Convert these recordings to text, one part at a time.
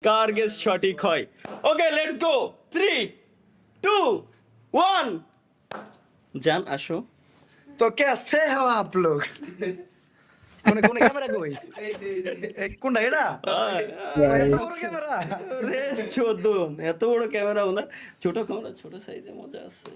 কার guess সঠিক হয়। Okay let's go 3 2 1 জান আসো। तो कैसे हो आप लोग কোনে কোনে ক্যামেরা কই এই কোনটা এটা এত বড় ক্যামেরা রে চোদ্দ এত বড় ক্যামেরা ওনার, ছোট ক্যামেরা ছোট সাইজে মজা আছে।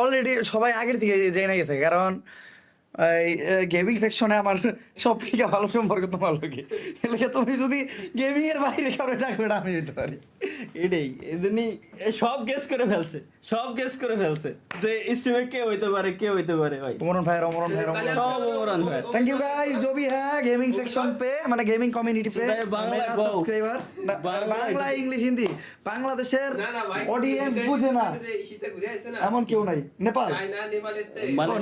অলরেডি সবাই আগের থেকে জেনে গেছে, কারণ এই গেমিং সেকশনে আমার সব থেকে ভালো সম্পর্ক তোমার লোকে, এলাকা তুমি যদি গেমিং এর বাইরে কারো ডাকবে না আমি যেতে পারি। এটাই এজন্যই সব গেস করে ফেলছে, সব গেস করে ফেলছে যে স্ট্রিমে কে হইতে পারে, কে হইতে পারে ভাই। ओमरान भाई সব ওমরান ভাই। थैंक यू गाइस जो भी है गेमिंग सेक्शन पे माने गेमिंग कम्युनिटी पे बांग्ला मेरा go। Subscriber Bangla English Hindi বাংলাদেশের অডিয়েন্স বুঝে না এমন কেউ নাই। নেপাল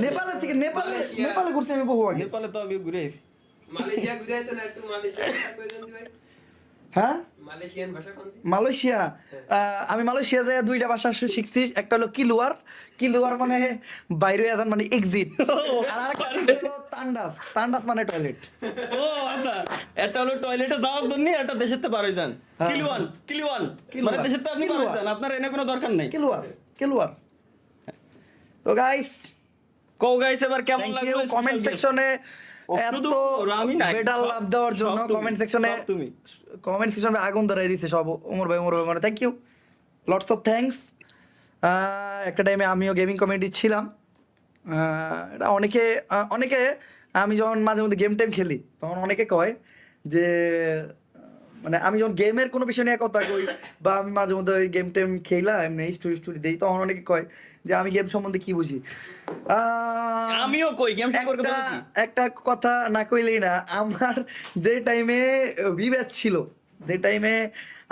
নেপালের থেকে নেপালে ঘুরছি আমি বহু আগে। নেপালে তো আমি ঘুরে এসেছি। মালয়েশিয়া ঘুরে আসেন একটু মালয়েশিয়া ভাই হ্যাঁ মালয়েশিয়ান ভাষা কোনটি? মালয়েশিয়া আমি মালয়েশিয়া যায় দুইটা ভাষা শিখছি, একটা হলো কিলুয়ার, কিলুয়ার মানে বাইরে আদান মানে এক্সিট, আর আরেকটা হলো তান্ডাস, তান্ডাস মানে টয়লেট। ও আচ্ছা, এটা হলো টয়লেটে যাওয়ার জন্য, এটা দেশের তে পারই যান। হ্যাঁ। কিলুয়ান কিলুয়ান মানে দেশের তে আপনি পারই যান, আপনার এনে কোনো দরকার নাই। কিলুয়ার কিলুয়ার। তো গাইস কো গাইস এবার কেমন থ্যাংক লাগলো ইউ কমেন্ট সেকশনে এত শুধু আমি নাই, বেডাল লাভ দেওয়ার জন্য। সব তুমি, কমেন্ট সেকশনে সব তুমি। কমেন্ট সেকশনে আগুন ধরাই দিচ্ছে সব ওমর ভাই মানে thank you, lots of thanks. একটা টাইমে আমিও গেমিং কমিউনিটি ছিলাম। এটা অনেকে আমি যখন মাঝে মধ্যে গেম টেম খেলি তখন অনেকে কয় যে মানে আমি যখন গেমের কোনো বিষয় নিয়ে কথা কই বা আমি মাঝে মধ্যে ওই গেম টেম খেলা এমনি স্টোরি দিই, তখন অনেকে কয় যে আমি গেম সম্বন্ধে কি বুঝি। আমিও কই গেম সম্পর্কে একটা বুঝি। একটা কথা না কইলেই না, আমার যে টাইমে ভি ব্যাচ ছিল, যে টাইমে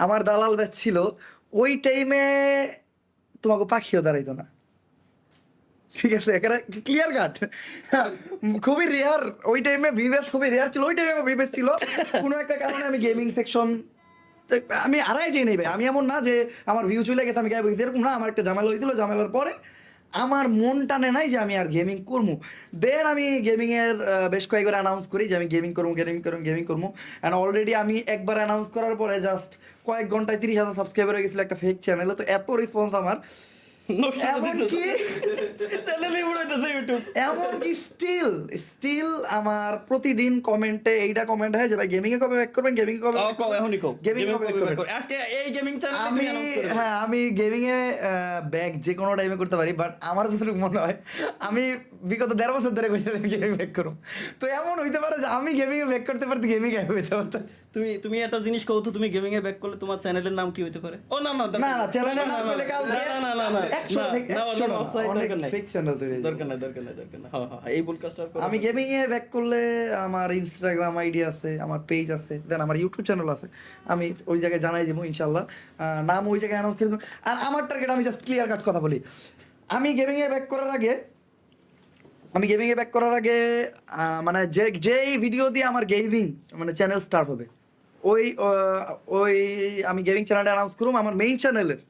আমার দালাল ব্যাচ ছিল, ওই টাইমে তোমাকে পাখিও দাঁড়াইতো না, ঠিক আছে? এখানে ক্লিয়ার কাট, খুবই রেয়ার। ওই টাইমে ভি ব্যাচ খুবই রেয়ার ছিল, ওই টাইমে ভি ব্যাচ ছিল। কোনো একটা কারণে আমি গেমিং সেকশন আমি আড়াই যাই নেই ভাই। আমি এমন না যে আমার ভিউ চলে গেছে আমি গায়ে বসেছি, এরকম না। আমার একটা ঝামেলা হয়েছিল, ঝামেলার পরে আমার মন টানে নাই যে আমি আর গেমিং করবো। দেন আমি গেমিংয়ের বেশ কয়েকবার অ্যানাউন্স করি যে আমি গেমিং করবো। অ্যান্ড অলরেডি আমি একবার অ্যানাউন্স করার পরে জাস্ট কয়েক ঘন্টায় 30,000 সাবস্ক্রাইবার হয়ে গেছিলো একটা ফেক চ্যানেলে। তো এত রেসপন্স আমার, এমনকি এমনকি স্টিল আমার প্রতিদিন কমেন্টে এইটা কমেন্ট হয় যে ভাই গেমিং এ কবে ব্যাক করবেন, গেমিং এ কবে গেমিং এ কবে ব্যাক করবেন। আজকে এই গেমিং আমি হ্যাঁ আমি গেমিং এ ব্যাক যে কোনো টাইমে করতে পারি, বাট আমার যতটুকু মনে হয় আমি বিগত 1.5 বছর ধরে কইছি আমি গেমিং ব্যাক করব। তো এমন হইতে পারে যে আমি গেমিং এ ব্যাক করতে পারতে গেমিং এ হইতে পারত। তুমি একটা জিনিস কও তো, তুমি গেমিং এ ব্যাক করলে তোমার চ্যানেলের নাম কি হইতে পারে? ও না না না না চ্যানেলের নাম বলে কাল না 100 অনেক ফেক চ্যানেল তৈরি হয়েছে। দরকার নাই হ্যাঁ এই পডকাস্টার আমি গেমিং এ ব্যাক করলে আমার ইনস্টাগ্রাম আইডি আছে, আমার পেজ আছে, দেন আমার ইউটিউব চ্যানেল আছে। আমি ওই জায়গায় জানাই দেবো ইনশাল্লাহ, নাম ওই জায়গায় অ্যানাউন্স করে দেবো। আর আমার টার্গেট, আমি জাস্ট ক্লিয়ার কাট কথা বলি, আমি গেমিং এ ব্যাক করার আগে মানে যেই ভিডিও দিয়ে আমার গেমিং মানে চ্যানেল স্টার্ট হবে, ওই আমি গেমিং চ্যানেলটা অ্যানাউন্স করুম আমার মেইন চ্যানেলের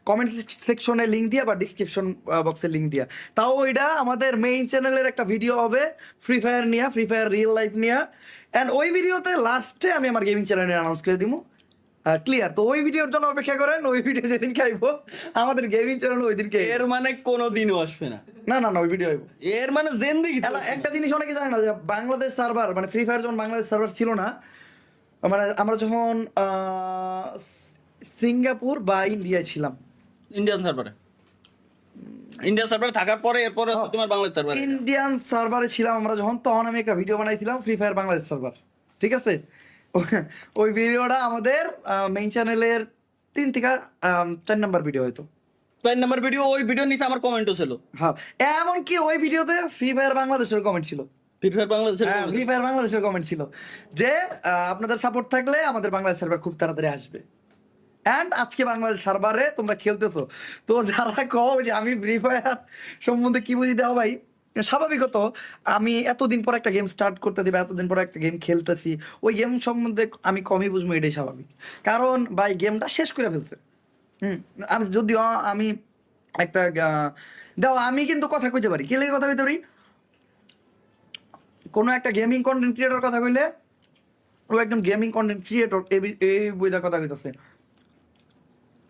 কমেন্ট সেকশনে লিঙ্ক দিয়া বা ডিসক্রিপশন বক্সে লিঙ্ক দিয়া। তাও ওইটা আমাদের মেইন চ্যানেলের একটা ভিডিও হবে ফ্রি ফায়ার রিয়েল লাইফ নিয়ে। অ্যান্ড ওই ভিডিওতে লাস্টে আমি আমার গেমিং চ্যানেলে অ্যানাউন্স করে দিব। ক্লিয়ার? তো ওই ভিডিওর জন্য অপেক্ষা করেন, ওই ভিডিও যেদিন খাইবো আমাদের গেমিং চ্যানেল ওই দিনকে। এর মানে কোনোদিনও আসবে না? না ওই ভিডিও আইব। এর মানে জিন্দেগি একটা জিনিস অনেকে জানে না যে বাংলাদেশ সার্ভার মানে ফ্রি ফায়ার যখন বাংলাদেশ সার্ভার ছিল না, মানে আমরা যখন সিঙ্গাপুর বা ইন্ডিয়ায় ছিলাম, ইন্ডিয়ান সার্ভারে থাকার পরে এরপরে তোমার বাংলাদেশ সার্ভার, ইন্ডিয়ান সার্ভারে ছিলাম আমরা যখন, তখন আমি একটা ভিডিও বানাইছিলাম ফ্রি ফায়ার বাংলাদেশ সার্ভার, ঠিক আছে? ওই ভিডিওটা আমাদের মেইন চ্যানেলের 3 থেকে 4 নাম্বার ভিডিও হয়তো। 4 নাম্বার ভিডিও, ওই ভিডিও নিচে আমার কমেন্টও ছিল। হ্যাঁ, এমনকি ওই ভিডিওতে ফ্রি ফায়ার বাংলাদেশের কমেন্ট ছিল, ফ্রি ফায়ার বাংলাদেশের কমেন্ট ছিল যে আপনাদের সাপোর্ট থাকলে আমাদের বাংলাদেশ সার্ভার খুব তাড়াতাড়ি আসবে। অ্যান্ড আজকে বাংলাদেশ সার্ভারে তোমরা খেলতেছো। তো যারা কও যে আমি ফ্রি ফায়ার সম্বন্ধে কি বুঝি, দাও ভাই স্বাভাবিকত আমি এতদিন পর একটা গেম স্টার্ট করতেছি বা এতদিন পর একটা গেম খেলতেছি, ওই গেম সম্বন্ধে আমি কমই বুঝবো, এটাই স্বাভাবিক। কারণ ভাই গেমটা শেষ করে ফেলছে। আমি যদিও আমি একটা দাও আমি কিন্তু কথা কইতে পারি, কে লেগে কথা কইতে পারি, কোনো একটা গেমিং কন্টেন্ট ক্রিয়েটর কথা কইলে ও একজন গেমিং কন্টেন্ট ক্রিয়েটর, এই বইটা কথা কইতাছে।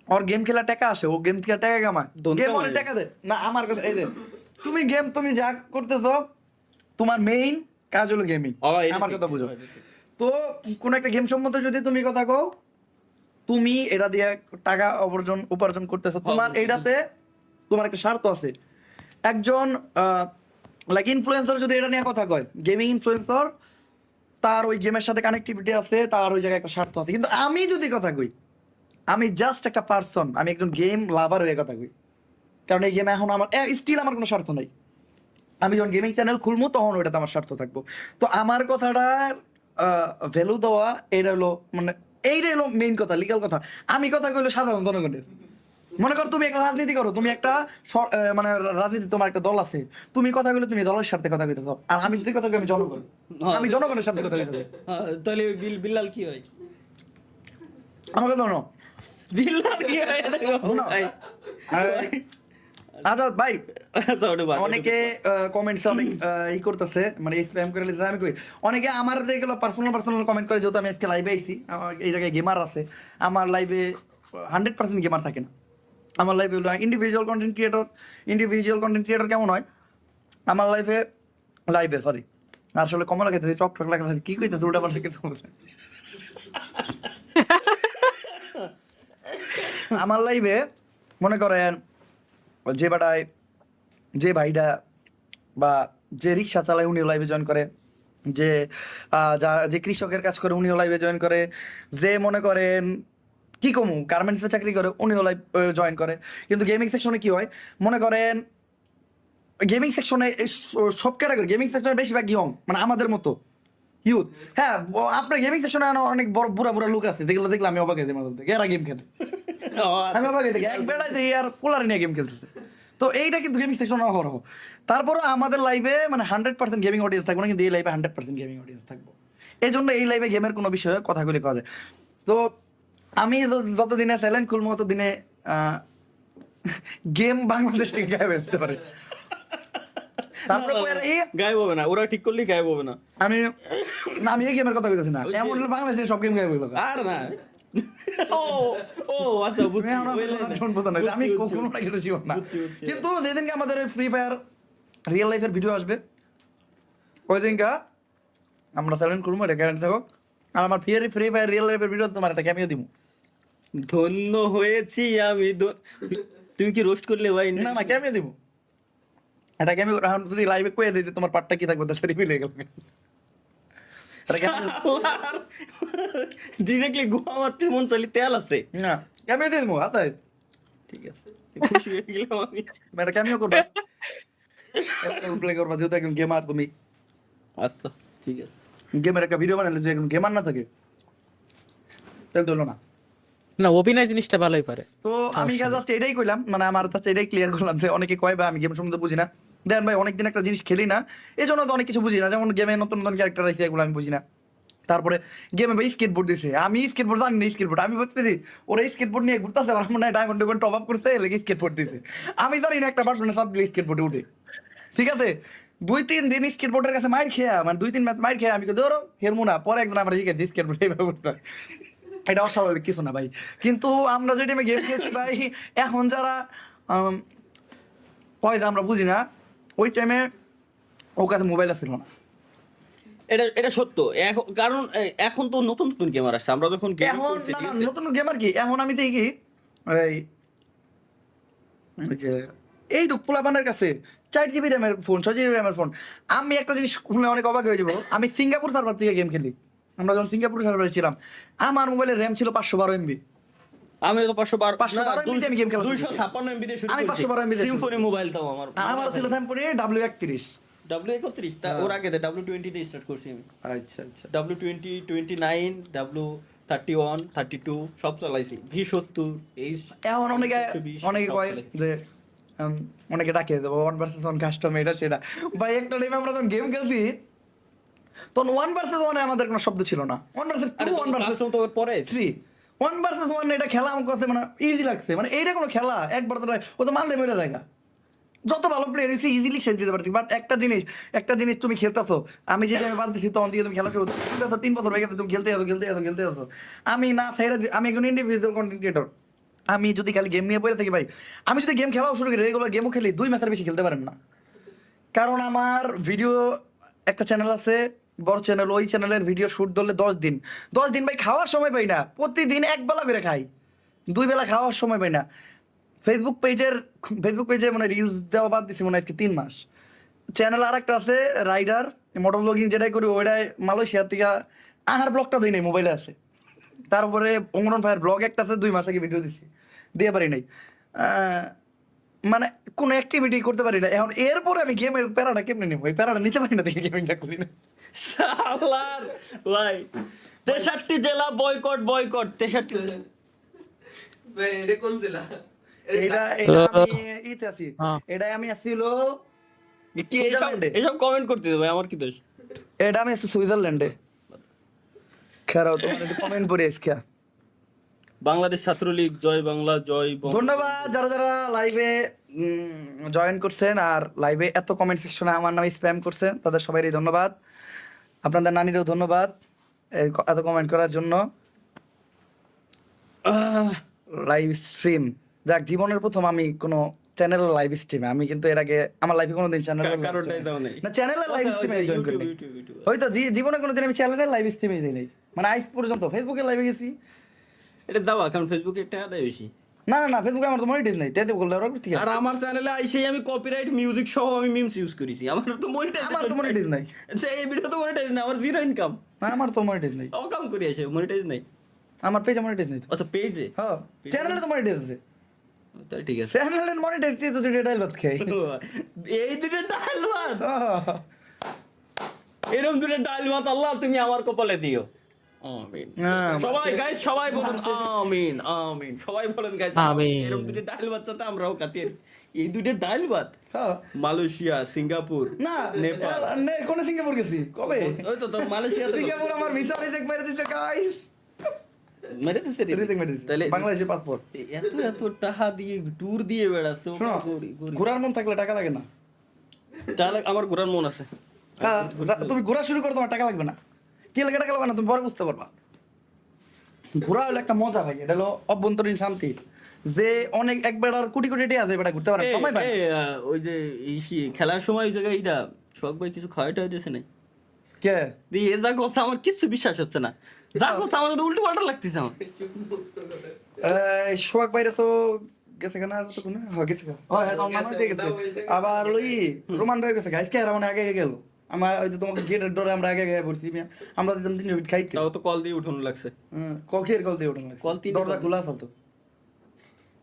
ওর গেম খেলা টাকা আসে, ও গেম খেলা টাকা কামায়, দোনটা গেম ওরে মানে। টাকা দেয় না। আমার কথা এই যে তুমি যা করতেছো, তোমার মেইন কাজ হলো গেমিং। আমার কথা বুঝো। তো কোন একটা গেম সম্বন্ধে যদি তুমি কথা কও, তুমি এটা দিয়ে টাকা উপার্জন করতেছো, তোমার এটাতে তোমার একটা স্বার্থ আছে। একজন লাইক ইনফ্লুয়েন্সার যদি এটা নিয়ে কথা কয়, গেমিং ইনফ্লুয়েন্সার, তার ওই গেমের সাথে কানেক্টিভিটি আছে, তার ওই জায়গায় একটা স্বার্থ আছে। কিন্তু আমি যদি কথা কই, আমি জাস্ট একটা পার্সন, আমি একজন গেম লাভার হয়ে কথা কই। কারণ এই গেমে এখন আমার স্টিল আমার কোনো স্বার্থ নাই। আমি যখন গেমিং চ্যানেল খুলবো তখন ওইটাতে আমার স্বার্থ থাকবো। তো আমার কথাটার ভ্যালু দেওয়া, এটা হলো মানে এইটাই হলো মেইন কথা, লিগাল কথা। আমি কথা কইলো সাধারণ জনগণের। মনে করো তুমি একটা রাজনীতি করো, তুমি একটা মানে রাজনীতি, তোমার একটা দল আছে, তুমি কথা কইলে তুমি দলের সাথে কথা কইতেছ, আর আমি যদি কথা কই আমি জনগণ, আমি জনগণের সাথে কথা কইতেছি। তাহলে বিল্লাল কি হয়? আমার কথা শোনো, বিল্লাল কি হয় এটা বলো ভাই। আচ্ছা ভাই, আচ্ছা, ওটা বাদ। অনেকে কমেন্টস অনেক ই করতেছে, মানে স্প্যাম করে লিখতেছে। আমি কই অনেকে আমার যেগুলো পার্সোনাল কমেন্ট করে, যেহেতু আমি আজকে লাইভে আইছি, আমার এই জায়গায় গেমার আছে, আমার লাইভে 100% গেমার থাকে না। আমার লাইভে হলো ইন্ডিভিজুয়াল কন্টেন্ট ক্রিয়েটর কেমন হয় আমার লাইভে সরি, আসলে কমলা খেতে চক ঠক লাগে, কি কইতেছে উল্টা পাল্টা কিছু বলছে। আমার লাইভে মনে করেন যে ভাইটা বা যে রিক্সা চালায় উনিও লাইভে জয়েন করে, যে কৃষকের কাজ করে উনিও লাইভে জয়েন করে, যে মনে করেন কি কমু গার্মেন্টসে চাকরি করে উনিও লাইভ জয়েন করে। কিন্তু গেমিং সেকশনে কি হয়, মনে করেন গেমিং সেকশনে সব ক্যাটাগরি, গেমিং সেকশনে বেশিরভাগ ইয়ং, মানে আমাদের মতো ইউথ। হ্যাঁ, আপনার গেমিং সেকশনে অনেক বড় বুড়া লোক আছে, যেগুলো দেখলে আমি অবাক হয়ে যাই মাঝে মধ্যে, এরা গেম খেলে। আমি অবাক হয়ে দেখি এক বেড়ায় দেখি আর পোলার নিয়ে গেম খেলতেছে। তো এইটা কিন্তু গেমিং সেকশন অহরহ। তারপরও আমাদের লাইভে মানে 100% গেমিং অডিয়েন্স থাকবো না, কিন্তু এই লাইভে 100% গেমিং অডিয়েন্স থাকবো। এই জন্য এই লাইভে গেমের কোনো বিষয়ে কথাগুলি কওয়া যায়। তো আমি যতদিনে চ্যালেঞ্জ খুলবো ততদিনে গেম বাংলাদেশ থেকে গায়েব হয়ে যেতে পারে। তারপরে গায়েব হবে না, ওরা ঠিক করলেই গায়েব হবে না। আমি এই গেমের কথা বলতেছি না, এমন হলে বাংলাদেশে সব গেম গায়েব হয়ে যাবে। আর না। ও আচ্ছা, বুঝছি। আমি কখনো এটা শিওর না। বুঝছি। কিন্তু যেদিনকে আমাদের ফ্রি ফায়ার রিয়েল লাইফের ভিডিও আসবে, ওই দিনকা আমরা চ্যালেঞ্জ করবো, এটা গ্যারান্টি থাকো। আর আমার ফ্রি ফায়ার রিয়েল লাইফের ভিডিও তোমার একটা ক্যামিও দিব। ধন্য হয়েছি আমি। তুমি কি রোস্ট করলে ভাই? না ক্যামিও দিব, এটা ক্যামিও। যদি লাইভে কয়ে দিই তোমার পার্টটা কি থাকবে, তার রিভিল হয়ে গেল। ডিরেক্টলি গোয়া মারতে মন চাইলে তেল আছে। না ক্যামিও দিয়ে দেবো হাতায়। ঠিক আছে, খুশি হয়ে গেলাম আমি। এটা ক্যামিও করবা, প্লে করবা, যেহেতু একজন গেমার তুমি। আচ্ছা ঠিক আছে। গেমের একটা ভিডিও বানালে যদি একজন গেমার না থাকে তাহলে তো হলো না। না, অভিনয় জিনিসটা ভালোই পারে। তো আমি জাস্ট এটাই কইলাম, মানে আমার কাছে এটাই ক্লিয়ার করলাম যে অনেকে কয় ভাই আমি গেম সম্বন্ধে বুঝি না। দেন ভাই অনেকদিন একটা জিনিস খেলি না, এই জন্য তো অনেক কিছু বুঝি না। যেমন গেমে নতুন ক্যারেক্টার আছে, এগুলো আমি বুঝি না। তারপরে গেমে ভাই স্কেটবোর্ড দিছে, আমি স্কেটবোর্ড জানি না, স্কেটবোর্ড আমি বুঝতেছি ওরা স্কেটবোর্ড নিয়ে ঘুরতেছে, আমার মনে হয় ডায়মন্ড টপ আপ করতে লেগে স্কেটবোর্ড দিছে। আমি জানি না একটা পার্টনে সব স্কেটবোর্ডে উঠে। ঠিক আছে, 2-3 দিন স্কেটবোর্ডের কাছে মাইর খেয়া, মানে 2-3 ম্যাচ মাইর খেয়া আমি ধরো হেরমু না। পরে একদিন আমরা শিখেছি স্কেটবোর্ড এইভাবে উঠতে হয়। এটা অস্বাভাবিক কিছু না ভাই। কিন্তু আমরা যে টাইমে গেম খেলছি ভাই, এখন যারা কয় আমরা বুঝি না, ওই টাইমে ও কাছে মোবাইল আসছিল না। এটা সত্য। কারণ এখন তো নতুন গেমার আসছে। আমরা যখন এখন না নতুন গেমার কি, এখন আমি দেখি ওই যে এই পোলাপানের কাছে 4 GB র্যামের ফোন, 6 GB র্যামের ফোন। আমি একটা জিনিস শুনলে অনেক অবাক হয়ে যাবো, আমি সিঙ্গাপুর সার্ভার থেকে গেম খেলি। আমরা যখন সিঙ্গাপুর সার্ভারে ছিলাম, আমার মোবাইলের র্যাম ছিল 512 MB। আমি তো 512 MB আমি গেম খেলা 256 MB দিয়ে শুরু আমি করেছি। 512 MB সিম্ফনি মোবাইল তাও আমার ছিল সিম্ফনি W31। W31 তা ওর আগে W20 দিয়ে স্টার্ট করছি আমি। আচ্ছা W20, 29, W31, 32 সব চালাইছি। V70 এই এখন অনেকে 120 সব কয় চালাইছি। যে অনেকে ডাকে দেবো 1 vs 1 কাস্টম, এটা সেটা। ভাই একটা টাইমে আমরা যখন গেম খেলছি তখন 1 vs 1 আমাদের কোনো শব্দ ছিল না। 1 vs 2, 1 vs কাস্টম তো ওর পরে 3, 1 vs 1 এটা খেলা আমার কাছে মানে ইজি লাগছে। মানে এইটা কোনো খেলা একবার তো ও তো মারলে মেরে দেখা। যত ভালো প্লেয়ার হয়েছে ইজিলি শেষ দিতে পারতি, বাট একটা জিনিস তুমি খেলতেছো, আমি যে টাইমে বাদ দিচ্ছি তখন দিয়ে তুমি খেলা শুরু করছো, 3 বছর হয়ে গেছে তুমি খেলতে আসো। আমি না ছাইরা আমি একজন ইন্ডিভিজুয়াল কন্টেন্ট ক্রিয়েটর, আমি যদি খালি গেম নিয়ে পড়ে থাকি ভাই, আমি যদি গেম খেলাও শুরু করি, রেগুলার গেমও খেলি, 2 ম্যাচের বেশি খেলতে পারেন না। কারণ আমার ভিডিও একটা চ্যানেল আছে, বড় চ্যানেল, ওই চ্যানেলের ভিডিও শুট ধরলে 10 দিন ভাই খাওয়ার সময় পাই না, প্রতিদিন 1 বেলা করে খাই, 2 বেলা খাওয়ার সময় পাই না। ফেসবুক পেজে মানে রিলস দেওয়া বাদ দিছি মনে হয় আজকে 3 মাস। চ্যানেল আর একটা আছে রাইডার মোটর ব্লগিং, যেটাই করি ওইটাই মালয়েশিয়া থেকে আহার ব্লগটা দিই নাই, মোবাইলে আছে। তারপরে অঙ্গন ভাইয়ের ব্লগ একটা আছে, 2 মাস আগে ভিডিও দিছি, দিয়ে পারি নাই। মানে কোনো অ্যাক্টিভিটি করতে পারি না। এখন এরপরে আমি গেমের প্যারাটা কেমনে নেবো, এই প্যারাটা নিতে পারি না, দেখে গেমিংটা করি না। শালার ভাই 63 জেলা বয়কট 63 ভাই এটা কোন জেলা? এটা আমি ইতে আছি, এটা আমি আসছিল কি এইসব সুইজারল্যান্ডে। এইসব কমেন্ট করতে দেবে আমার কি দোষ? এটা আমি আছি সুইজারল্যান্ডে। খারাপ তোমার একটু কমেন্ট পড়ে এসকে। বাংলাদেশ ছাত্রলীগ জয় বাংলা জয় ধন্যবাদ যারা লাইভে জয়েন করছেন আর লাইভে এত কমেন্ট সেকশনে আমার নামে স্প্যাম করছেন, তাদের সবারই ধন্যবাদ। আপনাদের নানিরও ধন্যবাদ এত কমেন্ট করার জন্য। লাইভ স্ট্রিম, যাক জীবনের প্রথম আমি কোনো চ্যানেল লাইভ স্ট্রিমে, আমি কিন্তু এর আগে আমার লাইফে কোনোদিন কারণটাই দাও নাই। না চ্যানেলের লাইভ স্ট্রিমে জয়েন করি হয়তো জীবনে কোনোদিন আমি চ্যানেলের লাইভ স্ট্রিমে দিই নাই, মানে আজ পর্যন্ত ফেসবুকে লাইভে গেছি। এটা দাও, কারণ ফেসবুকে টাকা দেয় বেশি। না ফেসবুকে আমার তো মনিটাইজ নাই, টেতে বললে ওরা ঠিক আর আমার চ্যানেলে আইসেই আমি কপিরাইট মিউজিক সহ আমি মিমস ইউজ করেছি, আমার তো মনিটাইজ নাই। আচ্ছা এই ভিডিও তো মনিটাইজ না, আমার জিরো ইনকাম, না আমার তো মনিটাইজ নাই, অকাম করে আসে মনিটাইজ নাই। আমার পেজে মনিটাইজ নাই। আচ্ছা পেজে হ্যাঁ চ্যানেলে তো মনিটাইজ আছে, তাহলে ঠিক আছে। চ্যানেলে মনিটাইজ দিয়ে তো দুটো ডাইল ভাত খাই। এই দুটো ডাল ভাত, এরকম দুটো ডাল ভাত আল্লাহ তুমি আমার কপালে দিও। আমিন। সবাই গাইস সবাই বলুন আমিন আমিন, সবাই বলেন গাইস আমিন। এরকম দুটো ডাল ভাত সাথে আমরাও খাতি। এই দুটো ডাল ভাত মালয়েশিয়া, সিঙ্গাপুর, না নেপাল, কোন সিঙ্গাপুর গেছি কবে? ওই তো তো মালয়েশিয়া তো সিঙ্গাপুর আমার ভিসা রিজেক্ট মেরে দিতে গাইস, মেরে দিছে রে। রিজেক্ট মেরে দিতে। তাহলে বাংলাদেশে পাসপোর্ট এত টাকা দিয়ে ট্যুর দিয়ে বেড়াচ্ছে। শোনো, ঘোরার মন থাকলে টাকা লাগে না। তাহলে আমার ঘোরার মন আছে। হ্যাঁ তুমি ঘোরা শুরু করো, তোমার টাকা লাগবে না। কি লাগে টাকা লাগবে না, তুমি পরে বুঝতে পারবা। ঘোরা হলো একটা মজা ভাই, এটা হলো অভ্যন্তরীণ শান্তি, যে অনেক একবার আর কোটি কোটি টাকা আছে বেটা ঘুরতে পারে সময় পায় না। ওই যে খেলার সময় ওই জায়গায় এইটা শখ ভাই কিছু খাওয়াইটা হইতেছে না, কে দিয়ে যা কথা আমার কিছু বিশ্বাস হচ্ছে না, যা কথা আমার তো উল্টো পাল্টা লাগতেছে আমার। সোহাগ বাইরে তো গেছে কেন, আর তো কোনো গেছে হ্যাঁ তো আমার দিয়ে গেছে। আবার ওই রোমান ভাই গেছে গাইস, কে আর মানে আগে গেল আমার, ওই যে তোমাকে গেটের ডোরে আমরা আগে পড়ছি, আমরা দিতাম 3 মিনিট খাইতে, তাও তো কল দিয়ে উঠানো লাগছে। ককের কল দিয়ে ওঠেন, কল 3 দরজা খোলা আছে তো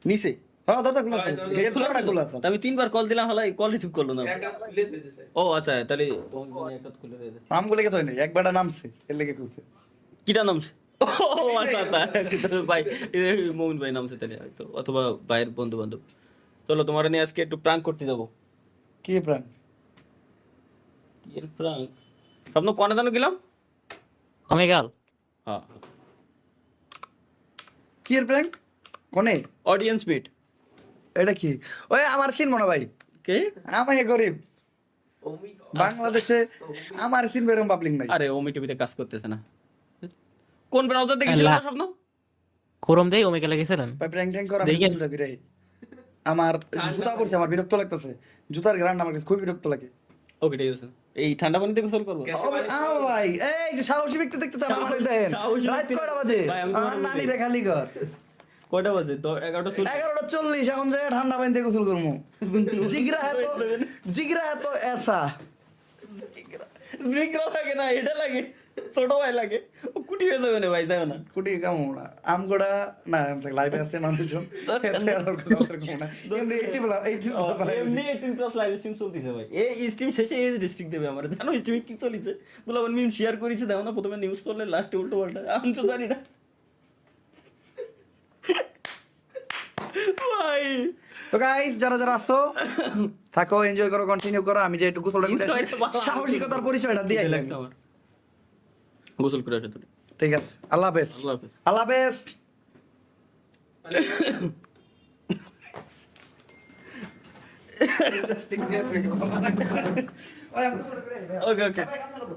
নিচে। হ্যাঁ দরজা খোলা আছে, গেট খোলা আছে। আমি 3 বার কল দিলাম, হলাই কল রিসিভ করলো না। একা খুলে দিতেছে। ও আচ্ছা তাহলে তোমাকে এক হাত খুলে দিয়ে দে। আমগুলো গেছে হয়নি, একবারটা নামছে এর লেগে খুলছে। কিটা নামছে? ও আচ্ছা আচ্ছা ভাই, মোমিন ভাই নামছে তাহলে হয়তো, অথবা ভাইয়ের বন্ধু বান্ধব। চলো তোমার নিয়ে আজকে একটু প্রাঙ্ক করতে যাবো। কি প্রাণ? এর প্রাঙ্ক স্বপ্ন কোনে জানো গেলাম? ওমেগাল হ্যাঁ কি এর প্র্যাঙ্ক কোনে? Audience meet. এটা কি? ওই আমার চিনবো না ভাই, কে? আমি গরিব Oh my God. বাংলাদেশে, আমার চিনবে এরকম পাবলিক নাই। আরে ওমি টিভিতে কাজ করতেছে না। কোন ব্রাউজার দেখেছিলেন আল্লাহ। স্বপ্ন? কোরম দেই ওমেগালে গেছিলেন? ভাই প্র্যাঙ্ক ট্যাঙ্ক করা আমি দেখেন। কিছুটা ফিরে আমার জুতা পড়ছে, আমার বিরক্ত লাগতেছে, জুতার গ্রান্ড আমার কাছে খুব বিরক্ত লাগে। ওকে ঠিক আছে, এই ঠান্ডা পানিতে গোসল করবো। ভাই এই যে সাহসী ব্যক্তি দেখতে চান আমার দেন, সাহসী রাত ব্যক্তি- কয়টা বাজে? ভাই, আমি তোমার আমার বলছি। নানি রে খালি ঘর কয়টা বাজে? তো 11:40। 11:40, এখন যে ঠান্ডা পানিতে গোসল করবো। জিগরা এত এসা জিগরা লাগে না, এটা লাগে, ছোট ভাই লাগে, ও কুটি হয়ে যাবে না ভাই, যাবে না। কুটি কামো না আমগোড়া না, লাইভে আছে মানুষজন এমনি 80 এমনি 18+ লাইভ স্ট্রিম চলতেছে ভাই। এই স্ট্রিম শেষে এজ রেস্ট্রিক্ট দেবে আমার, জানো স্ট্রিমে কি চলেছে? বলে আমার মিম শেয়ার করেছে, দেখো না, প্রথমে নিউজ পড়লে লাস্টে উল্টো পাল্টা, আমি তো জানি না ভাই। তো গাইস যারা যারা আসছো থাকো, এনজয় করো, কন্টিনিউ করো। আমি যে একটু গোসলটা করে আসি, সাহসিকতার পরিচয়টা দিয়ে আইলাম। আমার গোসল করে আসে তুমি। ঠিক আছে, আল্লাহ হাফেজ। আল্লাহ হাফেজ। আল্লাহ হাফেজ। Interesting নিয়ে দেখো। ভাই, আমি তো ছোট করে- Okay, okay. ভাই, কাজ করো তো।